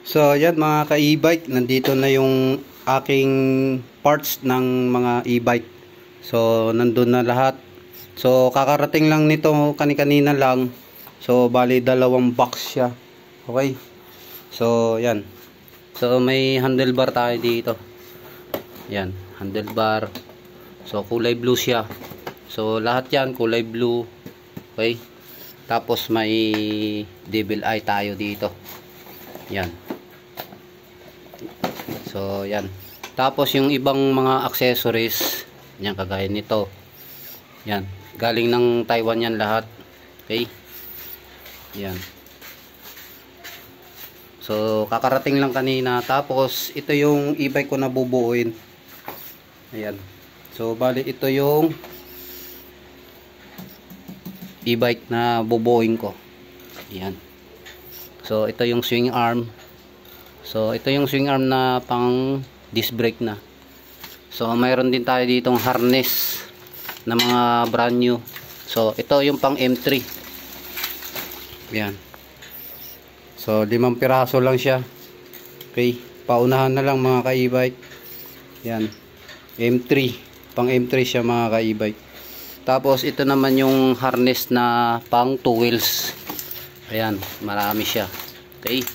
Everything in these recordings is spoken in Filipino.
So, yan mga ka-e-bike, nandito na yung aking parts ng mga e-bike. So, nandun na lahat. So, kakarating lang nito kani-kanina lang. So, bali dalawang box siya. Okay. So, yan. So, may handlebar tayo dito. Yan, handlebar. So, kulay blue siya. So, lahat yan kulay blue. Okay. Tapos may devil eye tayo dito. Yan. So, yan. Tapos yung ibang mga accessories, yan kagaya nito. Yan. Galing ng Taiwan yan lahat. Okay? Yan. So, kakarating lang kanina. Tapos, ito yung e-bike ko na bubuuin. Ayan. So, bali ito yung e-bike na bubuuin ko. Ayan. So, ito yung swing arm. So, ito yung swing arm na pang disc brake na. So, mayroon din tayo ditong harness na mga brand new. So, ito yung pang M3. Ayan. So, 5 piraso lang siya. Okay. Paunahan na lang mga ka-e-bike. Ayan. M3. Pang M3 siya mga ka-e-bike. Tapos, ito naman yung harness na pang 2 wheels. Ayan. Marami siya. Okay.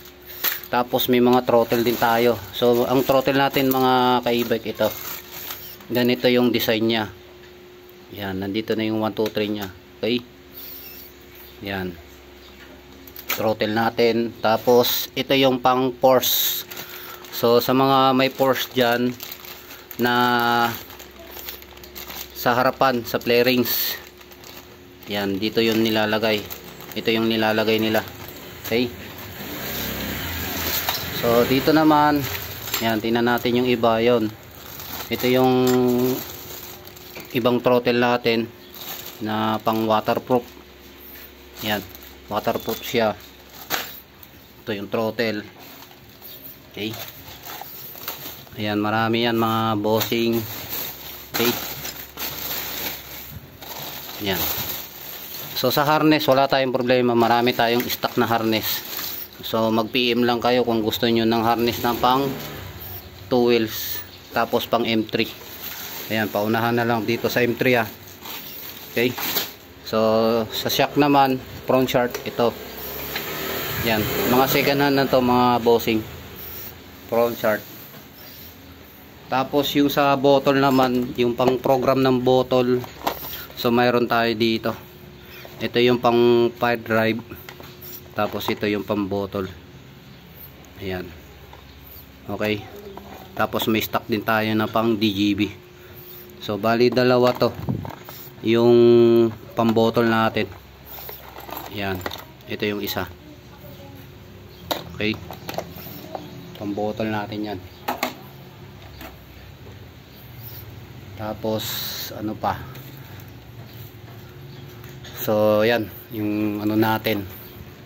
Tapos may mga throttle din tayo. So ang throttle natin mga ka-e-bike ito. Ganito yung design niya. Yan, nandito na yung 1 2 3 niya. Okay? Yan. Throttle natin. Tapos ito yung pang force. So sa mga may force diyan na sa harapan sa play rings. Yan, dito yung nilalagay. Ito yung nilalagay nila. Okay? So dito naman, yan, tingnan natin yung iba yon. Ito yung ibang throttle natin na pang waterproof. Yan, waterproof siya. Ito yung throttle. Okay. Ayan, marami yan mga bossing. Okay. Yan. So sa harness, wala tayong problema. Marami tayong stock na harness. So mag-PM lang kayo kung gusto nyo ng harness na pang 2 wheels. Tapos pang M3. Ayan, paunahan na lang dito sa M3 ah. Okay. So sa shock naman, front short ito. Yan, mga second hand na to mga bossing. Front short. Tapos yung sa bottle naman, yung pang program ng bottle. So mayroon tayo dito. Ito yung pang fire drive. Tapos ito yung pang bottle. Ayan. Okay. Tapos may stock din tayo na pang DGB. So bali dalawa to. Yung pang bottle natin. Ayan. Ito yung isa. Okay. Pang bottle natin yan. Tapos ano pa. So yan. Yung ano natin.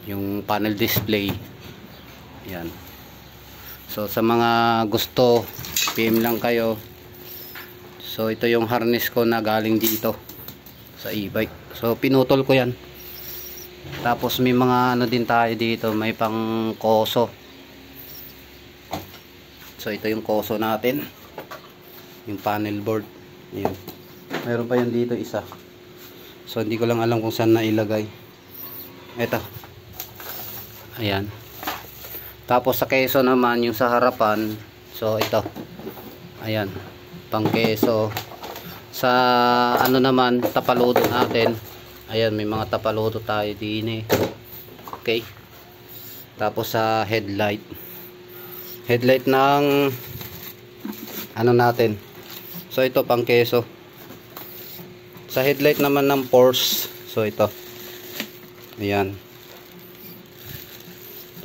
Yung panel display. Yan. So sa mga gusto, PM lang kayo. So ito yung harness ko na galing dito sa e-bike. So pinutol ko yan. Tapos may mga ano din tayo dito, may pang koso. So ito yung koso natin. Yung panel board. Yan. Mayroon pa yan dito isa. So hindi ko lang alam kung saan na ilagay. Ito. Ayan. Tapos sa keso naman yung sa harapan. So ito. Ayan. Pang keso. Sa ano naman tapaludo natin. Ayan, may mga tapaludo tayo din eh. Okay. Tapos sa headlight. Headlight ng ano natin. So ito pang keso. Sa headlight naman ng Porsche. So ito. Ayan.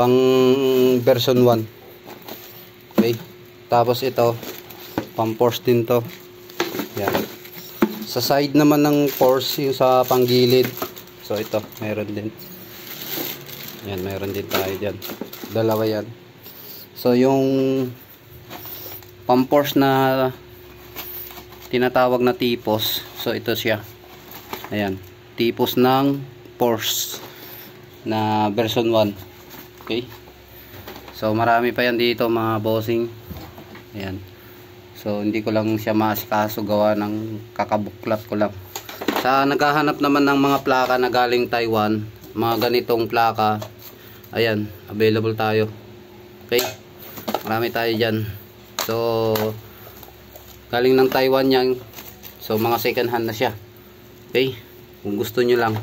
Pang version 1. Okay. Tapos ito pang Porsche din to. Yan. Sa side naman ng Porsche yung sa panggilid. So ito, meron din. Yan, meron din tayo diyan. Dalawa yan. So yung pang Porsche na tinatawag na tipos. So ito siya. Ayan, tipos ng Porsche na version 1. Okay. So marami pa yan dito mga bossing. Ayan. So hindi ko lang siya maasikaso, gawa ng kakabuklat ko lang. Sa naghahanap naman ng mga plaka na galing Taiwan, mga ganitong plaka, ayan, available tayo. Okay, marami tayo dyan. So galing ng Taiwan yan. So mga second hand na siya. Okay, kung gusto nyo lang.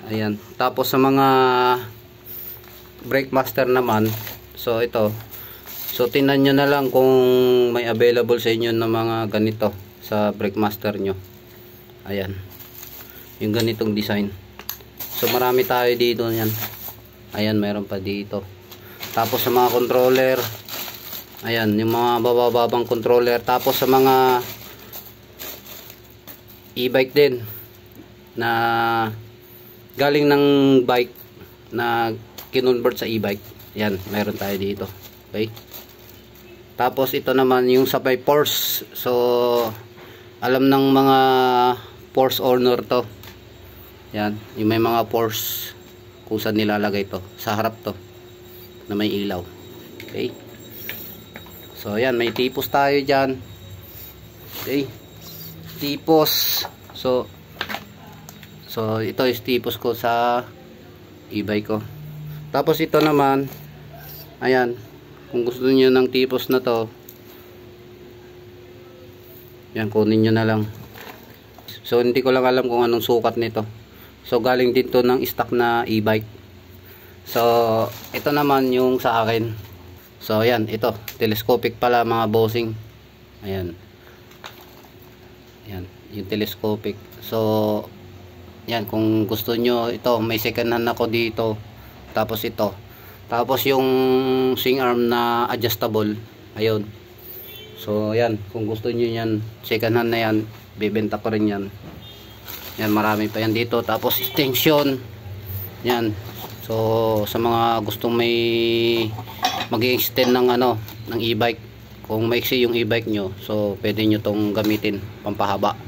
Ayan. Tapos sa mga brake master naman, so ito, so tingnan nyo na lang kung may available sa inyo na mga ganito sa brake master nyo. Ayan, yung ganitong design. So marami tayo dito yan. Ayan, mayroon pa dito. Tapos sa mga controller, ayan, yung mga bababang controller. Tapos sa mga e-bike din na galing ng bike na kinonvert sa e-bike, yan, mayroon tayo dito. Okay, tapos ito naman yung sa may Porsche. So alam ng mga Porsche owner to, yan, yung may mga Porsche kung saan nilalagay to, sa harap to na may ilaw. Okay, so yan, may tipos tayo dyan. Okay, tipos. So ito is tipos ko sa e-bike ko. Tapos ito naman, ayan, kung gusto niyo ng tipos na to, yan, kunin niyo na lang. So hindi ko lang alam kung anong sukat nito. So galing dito ng stock na e-bike. So ito naman yung sa akin. So ayan, ito telescopic pala mga bossing. Ayan, yan, yung telescopic. So yan, kung gusto nyo, ito may second hand ako dito. Tapos ito, tapos yung swing arm na adjustable, ayun. So yan, kung gusto nyo yan, second hand na yan, bibenta ko rin yan. Yan, marami pa yan dito. Tapos extension, yan. So sa mga gustong may mag-extend ng ano, ng e-bike, kung maiksi yung e-bike nyo, so pwede nyo tong gamitin pampahaba.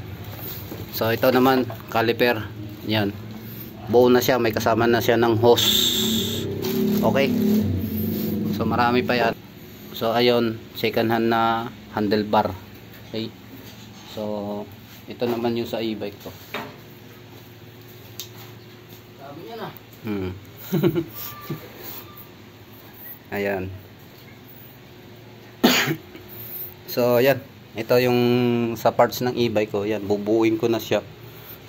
So ito naman, caliper, yan, buo na siya, may kasama na siya ng hose. Okay, so marami pa yan. So ayun, second hand na handlebar. Okay, so ito naman yung sa e-bike ko. Sabi niya na. Ayan. So yan, ito yung sa parts ng e-bike ko. Yan, bubuuin ko na siya.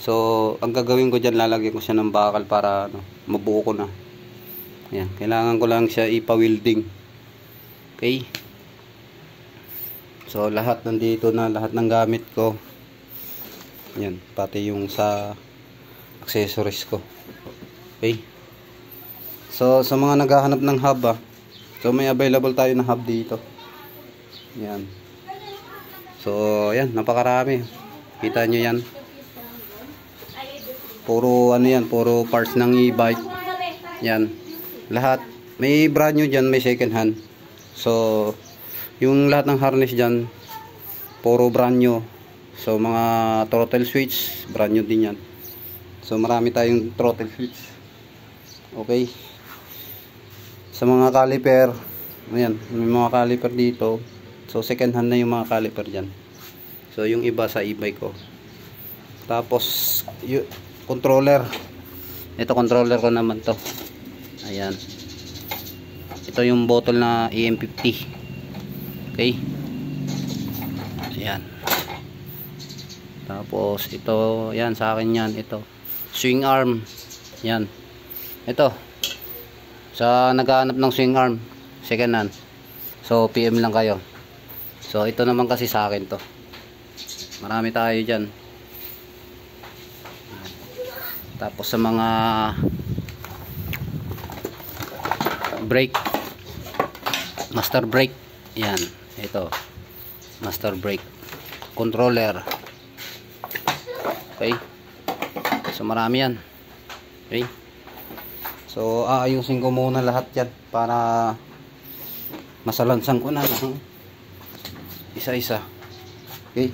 So ang gagawin ko dyan, lalagyan ko siya ng bakal para ano, mabuo ko na. Yan, kailangan ko lang siya ipa-welding. Okay, so lahat nandito na, lahat ng gamit ko. Yan, pati yung sa accessories ko. Okay, so sa mga naghahanap ng hub, so may available tayo na hub dito. Yan, so yan, napakarami. Kita nyo yan, puro ano yan, puro parts ng e-bike. Yan, lahat may brand new dyan, may second hand. So yung lahat ng harness dyan, puro brand new. So mga throttle switch, brand new din yan. So marami tayong throttle switch. Okay, sa mga caliper, ayan, may mga caliper dito. So second hand na yung mga caliper dyan. So yung iba sa e-bike ko. Tapos yung controller, ito controller ko naman to. Ayan, ito yung bottle na EM50. Okay, ayan. Tapos ito, yan, sa akin yan, ito swing arm. Yan, ito sa naghahanap ng swing arm second hand, so PM lang kayo. So ito naman kasi sa akin to, marami tayo dyan. Tapos sa mga brake, master brake, yan, ito master brake controller. Okay, so marami yan. Okay, so aayusin ko muna lahat yan para masalansan ko na lang isa-isa. Okay.